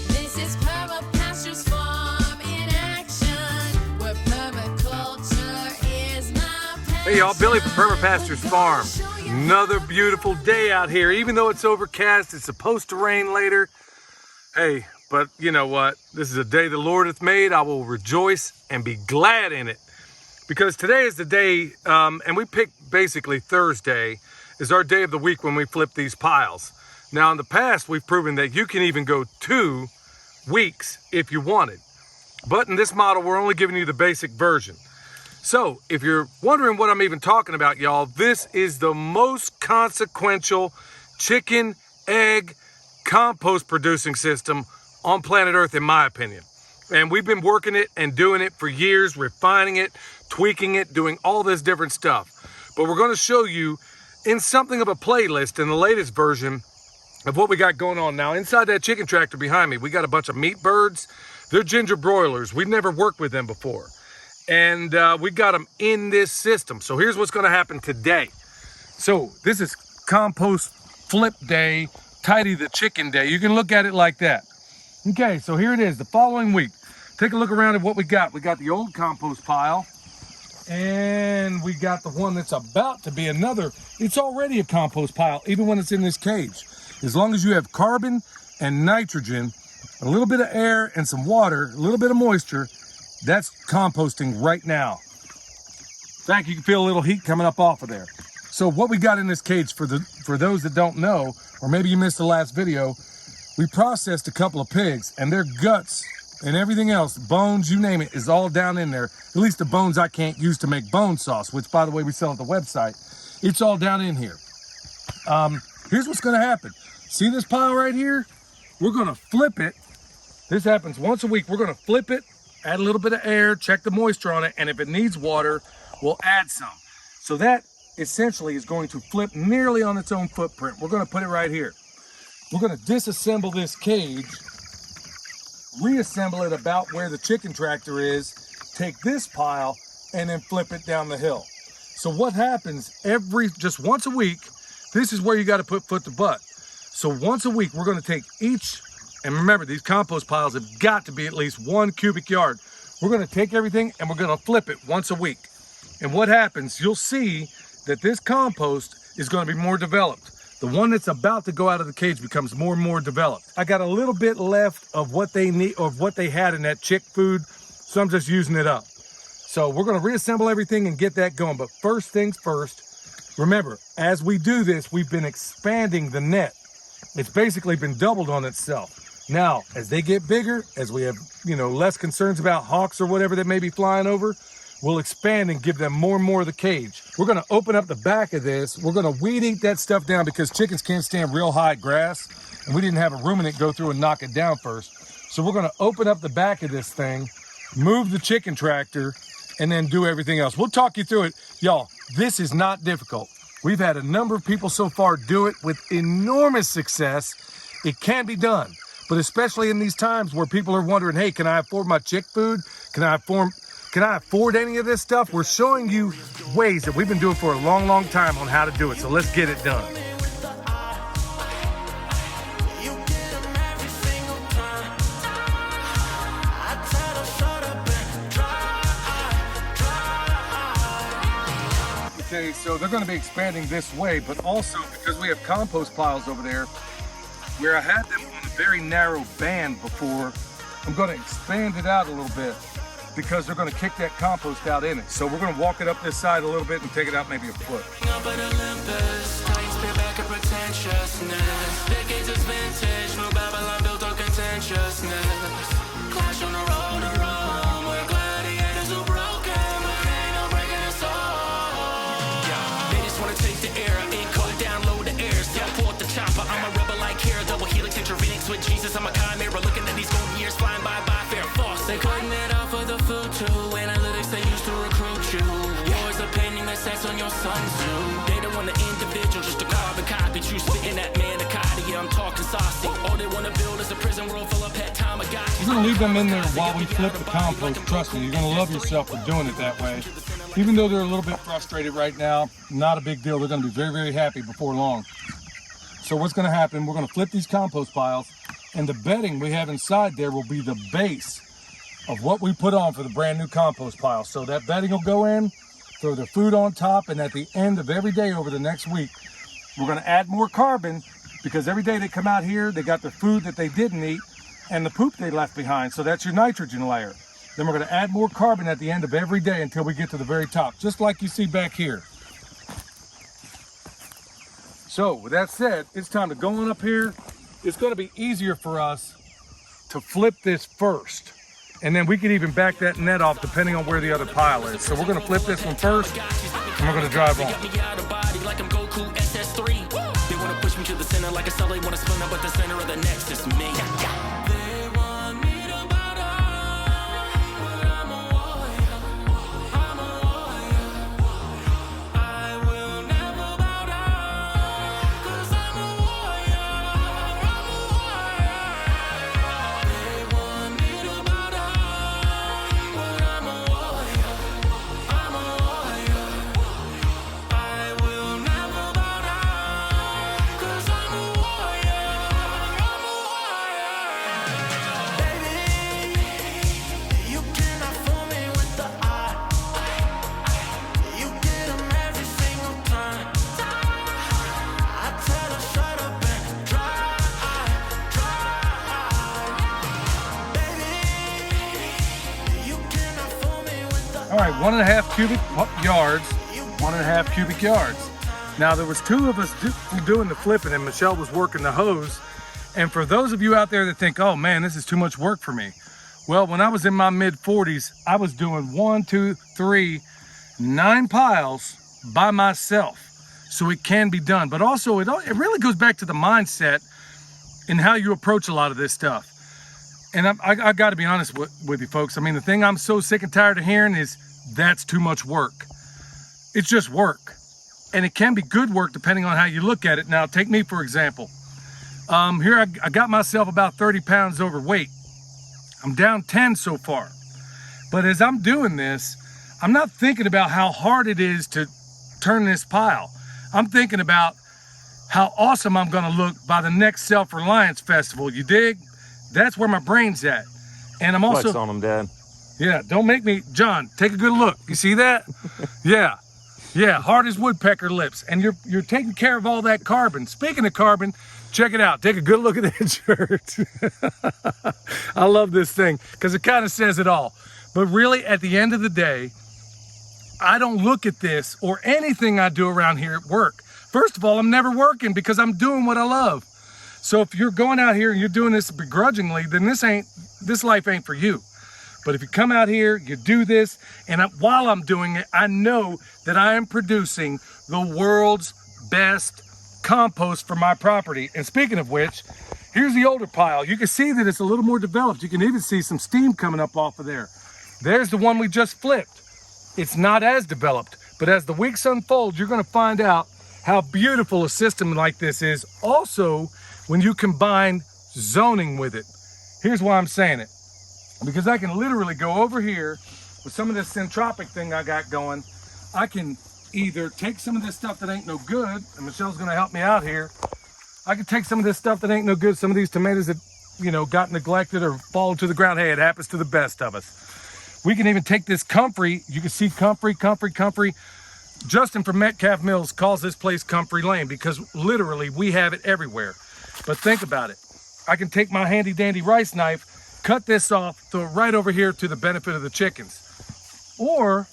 This is Perma Pastures Farm in action, where permaculture is my passion. Hey y'all, Billy from Perma Pastures Farm. Another beautiful day out here. Even though it's overcast, it's supposed to rain later. Hey, but you know what? This is a day the Lord hath made. I will rejoice and be glad in it. Because today is the day, and we picked basically Thursday is our day of the week when we flip these piles. Now in the past, we've proven that you can even go 2 weeks if you wanted. But in this model, we're only giving you the basic version. So if you're wondering what I'm even talking about, y'all, this is the most consequential chicken, egg, compost producing system on planet Earth, in my opinion. And we've been working it and doing it for years, refining it, tweaking it, doing all this different stuff. But we're going to show you in something of a playlist in the latest version of what we got going on. Now, inside that chicken tractor behind me, we got a bunch of meat birds. They're ginger broilers. We've never worked with them before. And we got them in this system. So here's what's going to happen today. So this is compost flip day, tidy the chicken day. You can look at it like that. Okay, so here it is, the following week. Take a look around at what we got. We got the old compost pile, and we got the one that's about to be another. It's already a compost pile, even when it's in this cage. As long as you have carbon and nitrogen, a little bit of air and some water, a little bit of moisture, that's composting right now. In fact, you can feel a little heat coming up off of there. So what we got in this cage, for those that don't know, or maybe you missed the last video, we processed a couple of pigs, and their guts and everything else, bones, you name it, is all down in there. At least the bones I can't use to make bone sauce, which, by the way, we sell at the website. It's all down in here. Here's what's going to happen. See this pile right here? We're going to flip it. This happens once a week. We're going to flip it, add a little bit of air, check the moisture on it, and if it needs water, we'll add some. So that essentially is going to flip nearly on its own footprint. We're going to put it right here. We're going to disassemble this cage, reassemble it about where the chicken tractor is, take this pile, and then flip it down the hill. So what happens just once a week, this is where you got to put foot to butt. So once a week, we're going to take each, and remember, these compost piles have got to be at least 1 cubic yard. We're going to take everything and we're going to flip it once a week. And what happens, you'll see that this compost is going to be more developed. The one that's about to go out of the cage becomes more and more developed. I got a little bit left of what they need, of what they had in that chick food, so I'm just using it up. So we're going to reassemble everything and get that going. But first things first, remember, as we do this, we've been expanding the net. It's basically been doubled on itself. Now, as they get bigger, as we have, less concerns about hawks or whatever that may be flying over, we'll expand and give them more and more of the cage. We're going to open up the back of this. We're going to weed eat that stuff down because chickens can't stand real high grass, and we didn't have a ruminant go through and knock it down first. So we're going to open up the back of this thing, move the chicken tractor, and then do everything else. We'll talk you through it. Y'all, this is not difficult. We've had a number of people so far do it with enormous success. It can be done, but especially in these times where people are wondering, hey, can I afford my chick food? Can I afford any of this stuff? We're showing you ways that we've been doing for a long, long time on how to do it. So let's get it done. Okay, so they're going to be expanding this way, but also because we have compost piles over there, where I had them on a very narrow band before, I'm going to expand it out a little bit, because they're going to kick that compost out in it. So we're going to walk it up this side a little bit and take it out maybe a foot. With Jesus, I'm a chimera looking at these golden years flying by fair force. They cutting it off for the food too. Analytics they used to recruit you. Wars of painting their sex on your Sun Tzu. They don't want the individual, just a carbon copy. True spitting that manicotti, yeah, I'm talking saucy. All they want to build is a prison world full of pet Tamagotchis. We're gonna leave them in there while we flip the compost. Trust me, you're gonna love yourself for doing it that way. Even though they're a little bit frustrated right now, not a big deal. They're gonna be very, very happy before long. So what's gonna happen, we're gonna flip these compost piles, and the bedding we have inside there will be the base of what we put on for the brand new compost pile. So that bedding will go in, throw their food on top, and at the end of every day over the next week, we're gonna add more carbon, because every day they come out here, they got their food that they didn't eat and the poop they left behind. So that's your nitrogen layer. Then we're gonna add more carbon at the end of every day until we get to the very top, just like you see back here. So with that said, it's time to go on up here. It's gonna be easier for us to flip this first. And then we can even back that net off depending on where the other pile is. So we're gonna flip this one first, and we're gonna drive on. They wanna push me to the center like a cell, they wanna spin up at the center of the nexus, me. They want me to bow down, but I'm a warrior, I'm a warrior. I will never bow down, 'cause I'm a warrior, I'm a warrior. They want me to bow down, but I'm a warrior, I'm a warrior. I will never bow down, 'cause I'm a warrior, I'm a warrior. Baby, you cannot fool me with the eye. You get 'em every single time. I tell her shut up and dry. Baby, you cannot fool me with the All right, 1.5 cubic yards, 1.5 cubic yards. Now there was two of us doing the flipping, and Michelle was working the hose. And for those of you out there that think, oh man, this is too much work for me. Well, when I was in my mid 40s, I was doing 1, 2, 3, 9 piles by myself. So it can be done, but also it really goes back to the mindset and how you approach a lot of this stuff. And I got to be honest with you folks. I mean, the thing I'm so sick and tired of hearing is that's too much work. It's just work. And it can be good work depending on how you look at it. Now, take me for example. Here I got myself about 30 pounds overweight. I'm down 10 so far. But as I'm doing this, I'm not thinking about how hard it is to turn this pile. I'm thinking about how awesome I'm gonna look by the next Self-Reliance Festival, you dig? That's where my brain's at. And I'm also— Flex on them, Dad. Yeah, don't make me— John, take a good look. You see that? Yeah, hard as woodpecker lips. And you're taking care of all that carbon. Speaking of carbon, check it out. Take a good look at that shirt. I love this thing because it kind of says it all. But really, at the end of the day, I don't look at this or anything I do around here at work. First of all, I'm never working because I'm doing what I love. So if you're going out here and you're doing this begrudgingly, then this life ain't for you. But if you come out here, you do this, and while I'm doing it, I know that I am producing the world's best compost for my property. And speaking of which, here's the older pile. You can see that it's a little more developed. You can even see some steam coming up off of there. There's the one we just flipped. It's not as developed, but as the weeks unfold, you're gonna find out how beautiful a system like this is. Also, when you combine zoning with it. Here's why I'm saying it. Because I can literally go over here with some of this Syntropic thing I got going. I can either take some of this stuff that ain't no good, and Michelle's gonna help me out here. I can take some of this stuff that ain't no good, some of these tomatoes that, got neglected or fallen to the ground. Hey, it happens to the best of us. We can even take this comfrey. You can see comfrey. Justin from Metcalf Mills calls this place Comfrey Lane because literally we have it everywhere. But think about it. I can take my handy dandy rice knife, cut this off, throw it right over here to the benefit of the chickens. Or,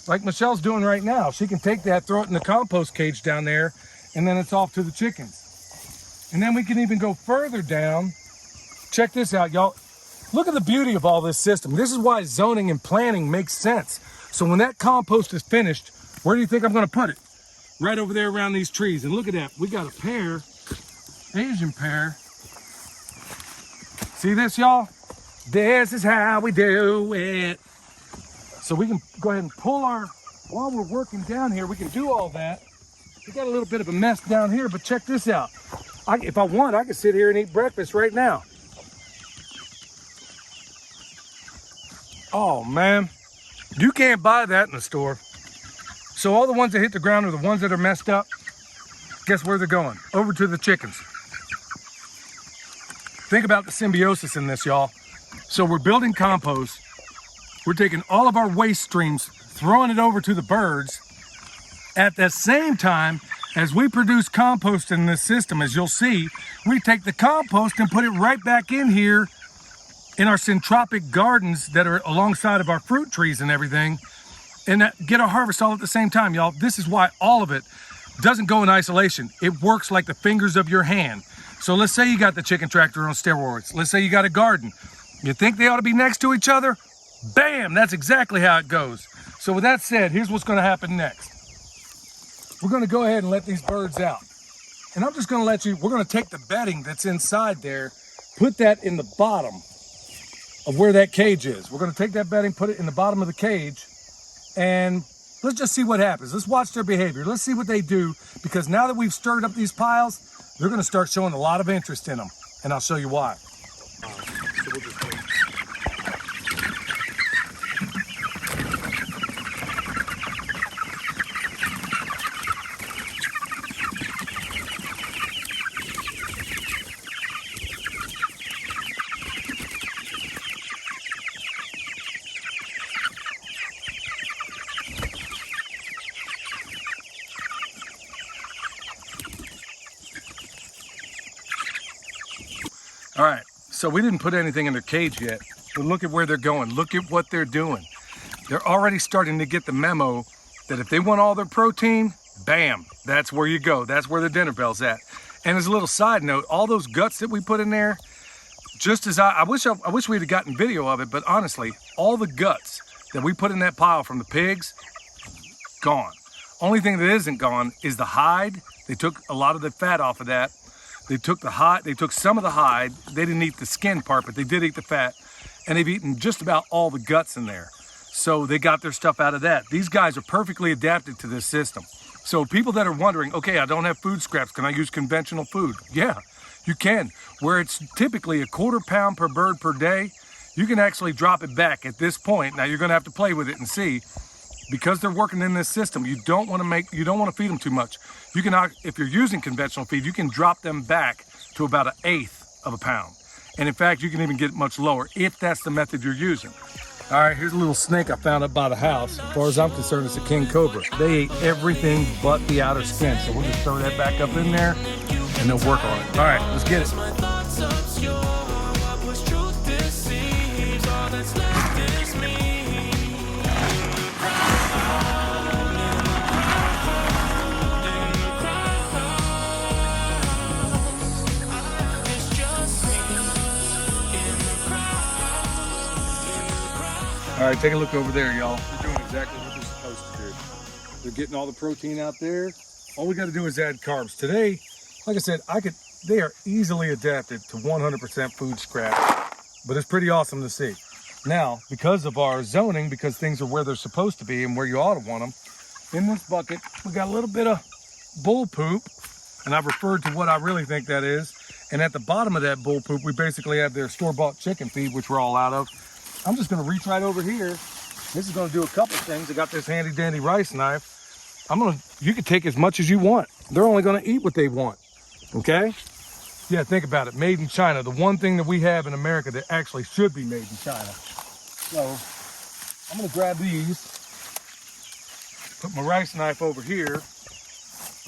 like Michelle's doing right now, she can take that, throw it in the compost cage down there, and then it's off to the chickens. And then we can even go further down. Check this out, y'all. Look at the beauty of all this system. This is why zoning and planning makes sense. So when that compost is finished, where do you think I'm gonna put it? Right over there around these trees. And look at that, we got a pear, Asian pear. See this, y'all? This is how we do it. So we can go ahead and pull while we're working down here, we can do all that. We got a little bit of a mess down here, but check this out. If I want, I can sit here and eat breakfast right now. Oh man, you can't buy that in the store. So all the ones that hit the ground are the ones that are messed up. Guess where they're going? Over to the chickens. Think about the symbiosis in this, y'all. So we're building compost. We're taking all of our waste streams, throwing it over to the birds. At the same time, as we produce compost in this system, as you'll see, we take the compost and put it right back in here in our Syntropic gardens that are alongside of our fruit trees and everything, and get our harvest all at the same time, y'all. This is why all of it doesn't go in isolation. It works like the fingers of your hand. So let's say you got the chicken tractor on steroids. Let's say you got a garden. You think they ought to be next to each other? Bam, that's exactly how it goes. So with that said, here's what's gonna happen next. We're gonna go ahead and let these birds out. And I'm just gonna we're gonna take the bedding that's inside there, put that in the bottom of where that cage is. We're gonna take that bedding, put it in the bottom of the cage, and let's just see what happens. Let's watch their behavior. Let's see what they do, because now that we've stirred up these piles, they're gonna start showing a lot of interest in them, and I'll show you why. So we'll just wait. All right, so we didn't put anything in their cage yet, but look at where they're going. Look at what they're doing. They're already starting to get the memo that if they want all their protein, bam, that's where you go. That's where the dinner bell's at. And as a little side note, all those guts that we put in there, just as I wish we'd have gotten video of it, but honestly, all the guts that we put in that pile from the pigs, gone. Only thing that isn't gone is the hide. They took a lot of the fat off of that. They took the hide, they took some of the hide. They didn't eat the skin part, but they did eat the fat. And they've eaten just about all the guts in there. So they got their stuff out of that. These guys are perfectly adapted to this system. So people that are wondering, okay, I don't have food scraps, can I use conventional food? Yeah, you can. Where it's typically a 1/4 pound per bird per day, you can actually drop it back at this point. Now you're gonna have to play with it and see. Because they're working in this system, you don't want to feed them too much. You can, if you're using conventional feed, you can drop them back to about 1/8 of a pound. And in fact, you can even get much lower if that's the method you're using. All right, here's a little snake I found up by the house. As far as I'm concerned, it's a king cobra. They ate everything but the outer skin. So we'll just throw that back up in there and they'll work on it. All right, let's get it. All right, take a look over there, y'all. They're doing exactly what they're supposed to do. They're getting all the protein out there. All we got to do is add carbs. Today, like I said, they are easily adapted to 100% food scrap, but it's pretty awesome to see. Now, because of our zoning, because things are where they're supposed to be and where you ought to want them, in this bucket, we got a little bit of bull poop, and I've referred to what I really think that is. And at the bottom of that bull poop, we basically have their store-bought chicken feed, which we're all out of. I'm just gonna reach right over here. This is gonna do a couple things. I got this handy dandy rice knife. You can take as much as you want. They're only gonna eat what they want, okay? Yeah, think about it, made in China. The one thing that we have in America that actually should be made in China. So, I'm gonna grab these, put my rice knife over here.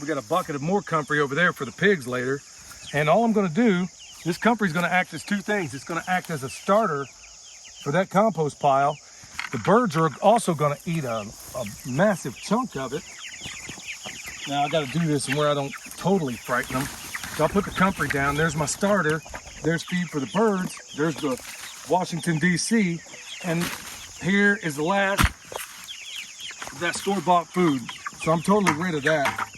We got a bucket of more comfrey over there for the pigs later. And all I'm gonna do, this comfrey's gonna act as two things. It's gonna act as a starter for that compost pile. The birds are also gonna eat a massive chunk of it. Now I gotta do this where I don't totally frighten them. So I'll put the comfrey down. There's my starter. There's feed for the birds. There's the Washington, D.C. And here is the last of that store-bought food. So I'm totally rid of that.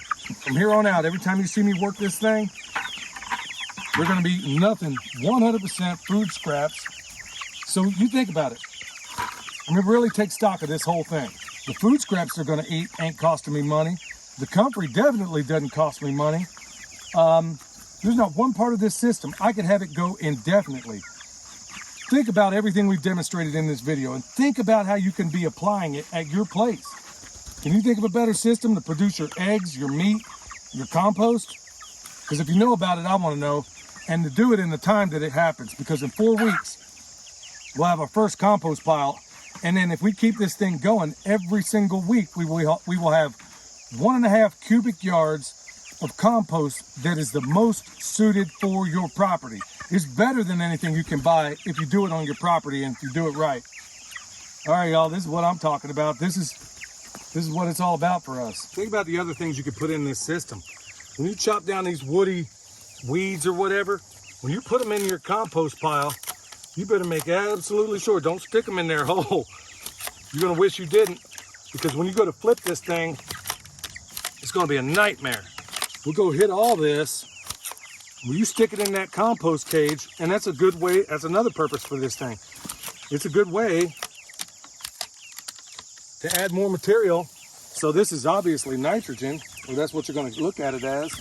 From here on out, every time you see me work this thing, we're gonna be eating nothing, 100% food scraps. So you think about it. I mean, really take stock of this whole thing. The food scraps they're gonna eat ain't costing me money. The comfrey definitely doesn't cost me money. There's not one part of this system. I could have it go indefinitely. Think about everything we've demonstrated in this video and think about how you can be applying it at your place. Can you think of a better system to produce your eggs, your meat, your compost? Because if you know about it, I want to know. And to do it in the time that it happens. Because in 4 weeks, we'll have our first compost pile. And then if we keep this thing going every single week, we will have 1.5 cubic yards of compost that is the most suited for your property. It's better than anything you can buy if you do it on your property and if you do it right. All right, y'all, this is what I'm talking about. This is what it's all about for us. Think about the other things you could put in this system. When you chop down these woody weeds or whatever, when you put them in your compost pile, you better make absolutely sure, don't stick them in there whole. You're gonna wish you didn't, because when you go to flip this thing, it's gonna be a nightmare. We'll go hit all this. When you stick it in that compost cage, and that's a good way, that's another purpose for this thing. It's a good way to add more material. So this is obviously nitrogen, or that's what you're gonna look at it as.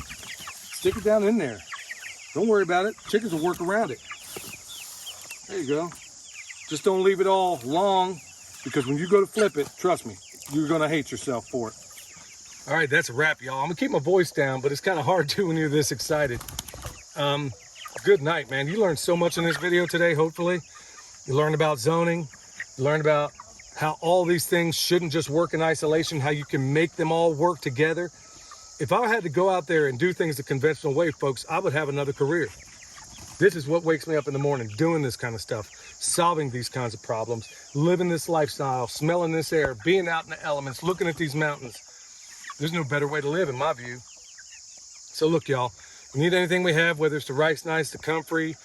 Stick it down in there. Don't worry about it. Chickens will work around it. There you go. Just don't leave it all long, because when you go to flip it, trust me, you're gonna hate yourself for it. All right, that's a wrap, y'all. I'm gonna keep my voice down, but it's kind of hard to when you're this excited. Good night, man. You learned so much in this video today, hopefully. You learned about zoning. You learned about how all these things shouldn't just work in isolation, how you can make them all work together. If I had to go out there and do things the conventional way, folks, I would have another career. This is what wakes me up in the morning, doing this kind of stuff, solving these kinds of problems, living this lifestyle, smelling this air, being out in the elements, looking at these mountains. There's no better way to live in my view. So look, y'all, if you need anything we have, whether it's the rice nice, the comfrey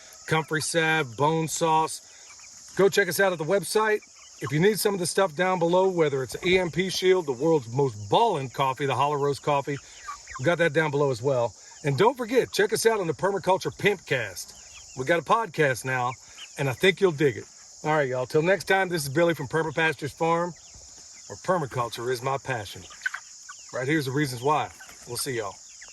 salve, bone sauce, go check us out at the website. If you need some of the stuff down below, whether it's EMP Shield, the world's most ballin' coffee, the Hollow Roast coffee, we got that down below as well. And don't forget, check us out on the Permaculture Pimpcast. We got a podcast now, and I think you'll dig it. All right, y'all. Till next time, this is Billy from Perma Pastures Farm, where permaculture is my passion. Right here's the reasons why. We'll see y'all.